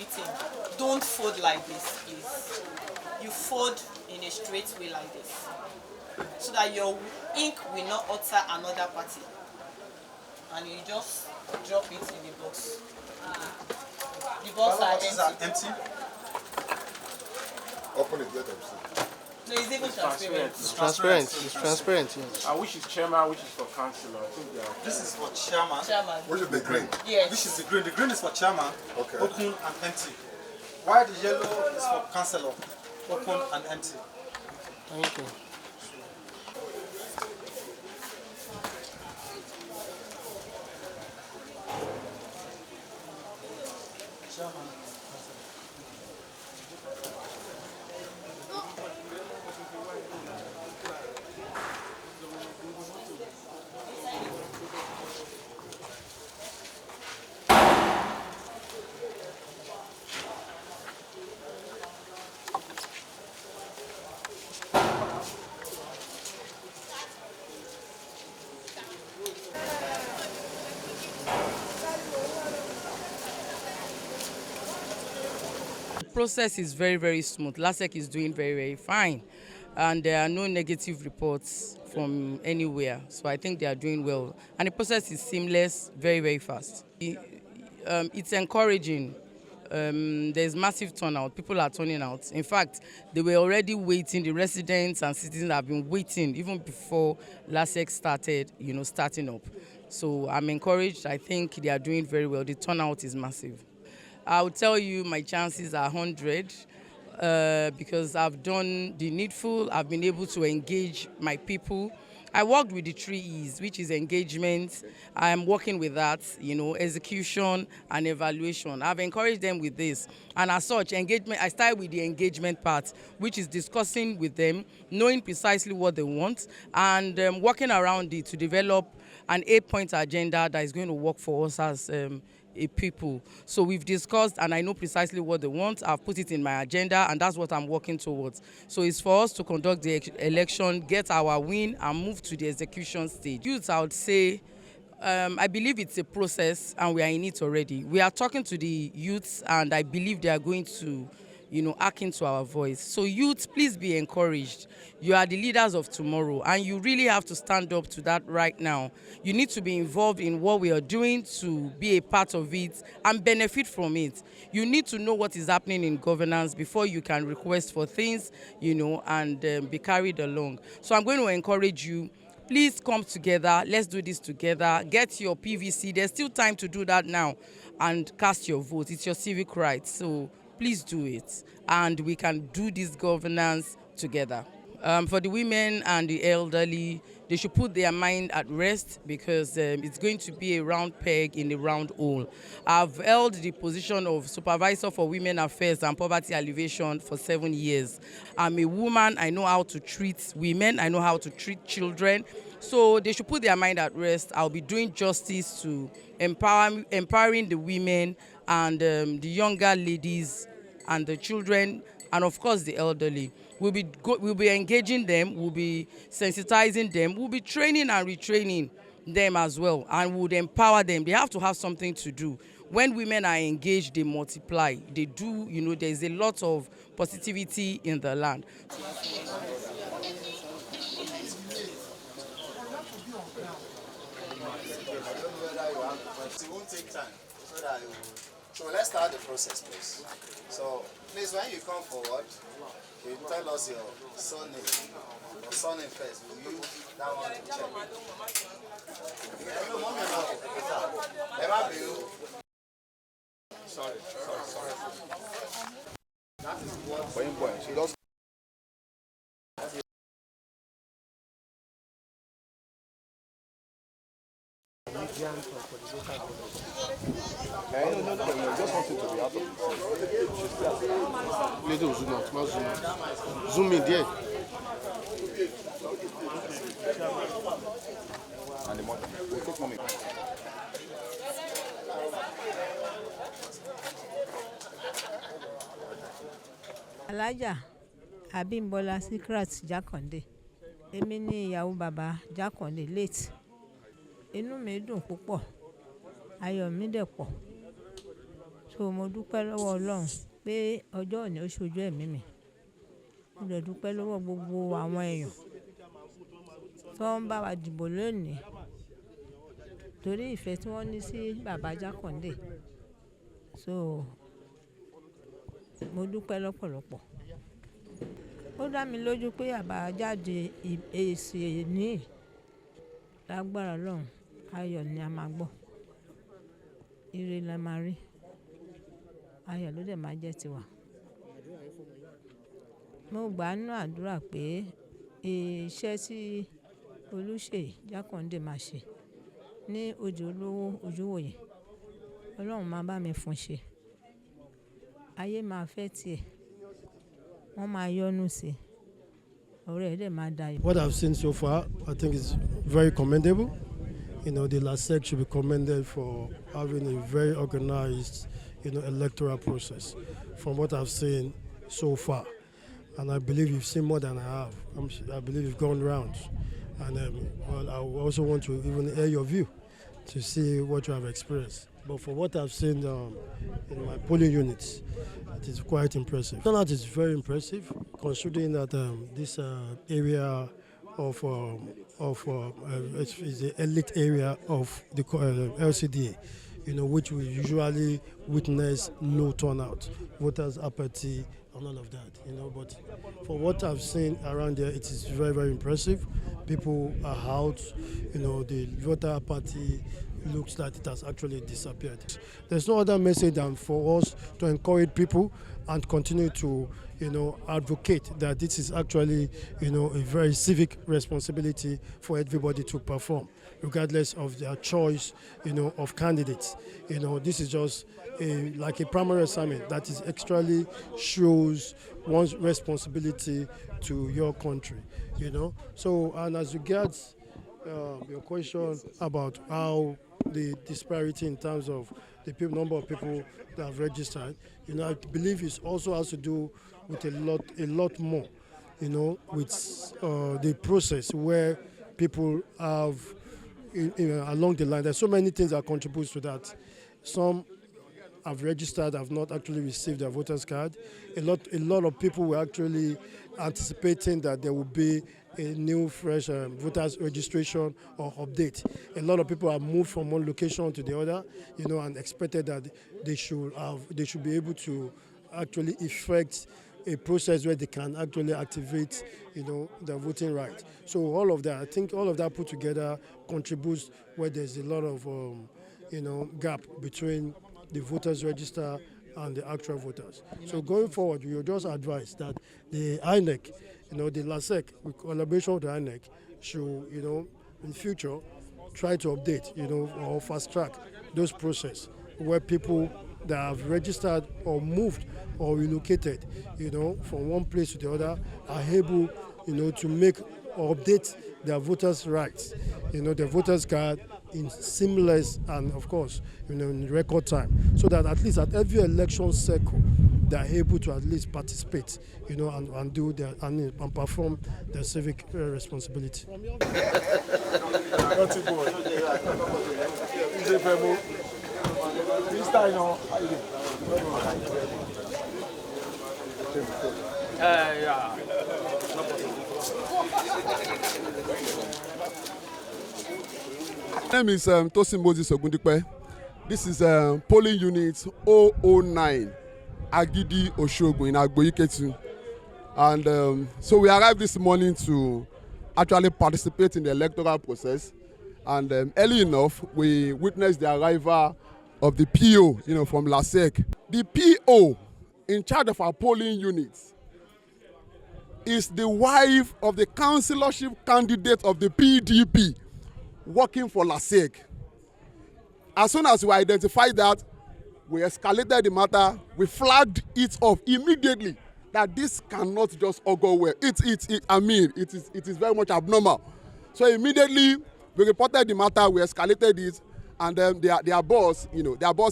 meeting, don't fold like this, please. You fold in a straight way like this, so that your ink will not utter another party. And you just drop it in the box. The box are empty. Open it, let them see. No, it's even transparent. It's transparent. It's transparent, yes. Which is chairman, which is for councillor. I think they are. This is for chairman. Which is the green? Yes. Which is the green? The green is for chairman. Okay. Open and empty. While the yellow is for councillor. Open and empty. Thank you. Chairman. The process is very, very smooth. LASEC is doing very, very fine. And there are no negative reports from anywhere. So I think they are doing well. And the process is seamless, very, very fast. It's encouraging. There's massive turnout. People are turning out. In fact, they were already waiting. The residents and citizens have been waiting even before LASEC started, starting up. So I'm encouraged. I think they are doing very well. The turnout is massive. I'll tell you my chances are 100 because I've done the needful. I've been able to engage my people. I worked with the 3 E's, which is engagement. I'm working with that, execution and evaluation. I've encouraged them with this. And as such, engagement, I start with the engagement part, which is discussing with them, knowing precisely what they want, and working around it to develop an 8-point agenda that is going to work for us as a people. So we've discussed, and I know precisely what they want. I've put it in my agenda, and that's what I'm working towards. So it's for us to conduct the election, get our win, and move to the execution stage. Youth, I would say, I believe it's a process, and we are in it already. We are talking to the youths, and I believe they are going to act into our voice. So youth, please be encouraged. You are the leaders of tomorrow, and you really have to stand up to that right now. You need to be involved in what we are doing to be a part of it and benefit from it. You need to know what is happening in governance before you can request for things, and be carried along. So I'm going to encourage you. Please come together. Let's do this together. Get your PVC. There's still time to do that now, and cast your vote. It's your civic right. So please do it, and we can do this governance together. For the women and the elderly, they should put their mind at rest because it's going to be a round peg in a round hole. I've held the position of Supervisor for Women Affairs and Poverty Alleviation for 7 years. I'm a woman. I know how to treat women. I know how to treat children. So they should put their mind at rest. I'll be doing justice to empowering the women and the younger ladies and the children, and of course the elderly. We'll be engaging them, we'll be sensitizing them, we'll be training and retraining them as well, and we'll empower them. They have to have something to do. When women are engaged, they multiply. They do, there's a lot of positivity in the land. It won't take time, so let's start the process, please. So please, when you come forward, you tell us your surname. Your surname first. Will you that one to check? Sorry. That is what. She does. No, just want it to be out of the little zoom out, not zoom out. Zoom in there. And the money. We'll take money. Alájà Abímbọ́lá Secret Jákàndé. Èmi ni ìyàwó bàbá Jákàndé late. Inú mi dùn púpọ̀. Ayọ̀ mi dẹ̀ pọ̀. so mo dúpẹ́ lọ́wọ́ Ọlọ́run pé ọjọ́ òní ó ṣojú ẹ̀mí mi. Mo dẹ̀ dúpẹ́ lọ́wọ́ gbogbo àwọn èèyàn tó ń bá wa dìbò lónìí torí ìfẹ́ tí wọ́n ní sí bàbá Jákàndé. So mo dúpẹ́ lọ́pọ̀lọpọ̀. Ó dá mi lójú pé àbájáde èsì ní lágbára Ọlọ́run ayọ̀ ni a máa gbọ́, ire la máa rí, ayọ̀ ló dẹ̀ máa jẹ́ tiwa. Mo gbà nínú àdúrà pé iṣẹ́ tí Olúṣèyí Jákàndé máa ṣe ní ojú olówó Ojúwòyè, Ọlọ́run máa bá mi fún ṣe. Ayé máa fẹ́ tiẹ̀, wọ́n máa yọ́nú sí i, ọ̀rẹ́ ẹ̀ dẹ̀ máa dayọ̀. What I've seen so far, I think is very commendable. You know, the LASEC should be commended for having a very organized, electoral process from what I've seen so far. And I believe you've seen more than I have. I believe you've gone rounds. And I also want to even hear your view to see what you have experienced. But for what I've seen in my polling units, it is quite impressive. Turnout is very impressive, considering that this area of is the elite area of the LCDA, which we usually witness low turnout, voters apathy, and all of that. But for what I've seen around there, it is very, very impressive. People are out. The voter apathy looks like it has actually disappeared. There's no other message than for us to encourage people and continue to, advocate that this is actually, a very civic responsibility for everybody to perform, regardless of their choice, of candidates. This is just like a primary assignment that is actually shows one's responsibility to your country, So, and as regards your question about how the disparity in terms of the number of people that have registered, I believe it also has to do with a lot more, with the process where people have along the line. There's so many things that contribute to that. Some have registered, have not actually received their voters card. A lot of people were actually anticipating that there will be a new fresh voters registration or update. A lot of people have moved from one location to the other, and expected that they should be able to actually effect a process where they can actually activate, their voting right. So all of that, I think all of that put together contributes where there's a lot of, gap between the voters register and the actual voters. So going forward, we will just advise that the INEC, the LASEC, with collaboration with the INEC, should, in future, try to update, or fast track those processes where people that have registered or moved or relocated, from one place to the other are able, to make or update their voters' rights, their voters' card in seamless and, of course, in record time, so that at least at every election cycle, they are able to at least participate, and do their and perform their civic responsibility. My name is Tosin Moses Ogundipe. This is polling unit 009, Agidi Oshogun in Agboiketu. And so we arrived this morning to actually participate in the electoral process. And early enough, we witnessed the arrival of the PO, from LASEC. The PO in charge of our polling units is the wife of the councillorship candidate of the PDP working for LASEC. As soon as we identified that, we escalated the matter, we flagged it off immediately that this cannot just all go well. It is very much abnormal. So immediately we reported the matter, we escalated it, and then their boss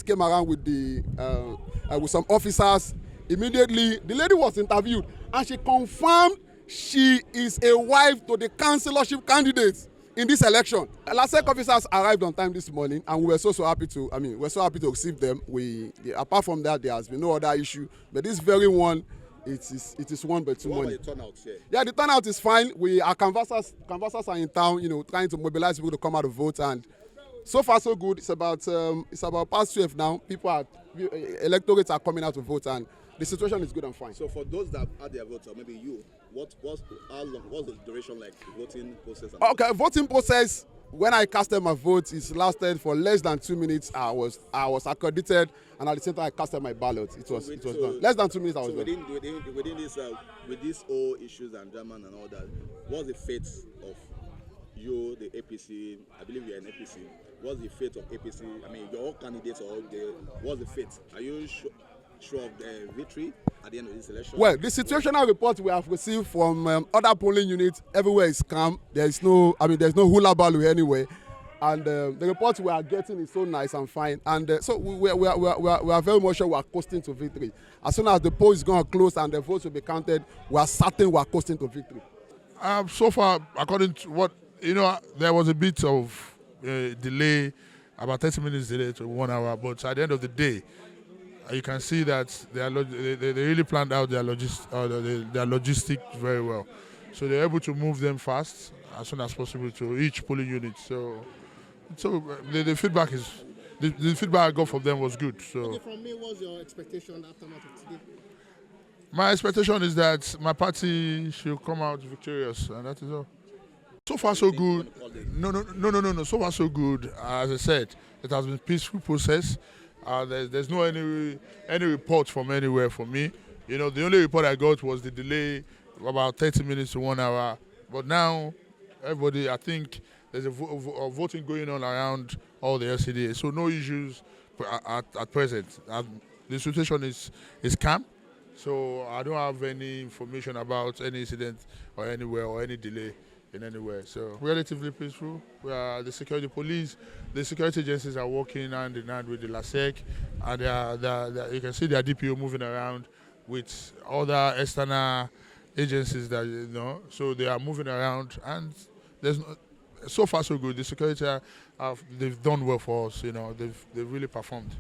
came around with with some officers. Immediately, the lady was interviewed, and she confirmed she is a wife to the councillorship candidate in this election. LASEC officers arrived on time this morning, and we were so happy to. We're so happy to receive them. Apart from that, there has been no other issue. But this very one, it is one but too many. What about the turnout here? Yeah, the turnout is fine. Our canvassers are in town, trying to mobilize people to come out to vote, and so far so good. It's about past 12 now. Electorates are coming out to vote, and the situation is good and fine. So for those that had their votes, or maybe you, what's the duration like, the voting process? Okay, voting process, when I casted my vote, it lasted for less than 2 minutes. I was accredited, and at the same time I casted my ballot. It was done. Less than 2 minutes I was done. Within this, with these whole issues and German and all that, what's the fate of you, the APC? I believe you're an APC. What's the fate of APC? Your candidates, what's the fate? Are you sure of the victory at the end of this election? Well, the situational report we have received from other polling units, everywhere is calm. There's no hula baloo anywhere, and the report we are getting is so nice and fine. And so we are very much sure we are coasting to victory. As soon as the poll is going to close and the votes will be counted, we are certain we are coasting to victory. So far, according to what there was a bit of delay, about 30 minutes delay to 1 hour, but at the end of the day, you can see that they really planned out their logistics very well. So they're able to move them fast as soon as possible to each polling unit. So the feedback I got from them was good. So okay, from me, what's your expectation aftermath of today? My expectation is that my party should come out victorious, and that is all. So far, so good. No. So far, so good. As I said, it has been a peaceful process. There's no any report from anywhere for me. The only report I got was the delay, about 30 minutes to 1 hour. But now, everybody, I think there's a voting going on around all the LCDA. So no issues at present. The situation is calm. So I don't have any information about any incident or anywhere or any delay in anywhere. So relatively peaceful. The security police, the security agencies are working hand in hand with the LASEC, and you can see their DPO moving around with other external agencies that So they are moving around, and so far so good. The security they've done well for us. They've really performed.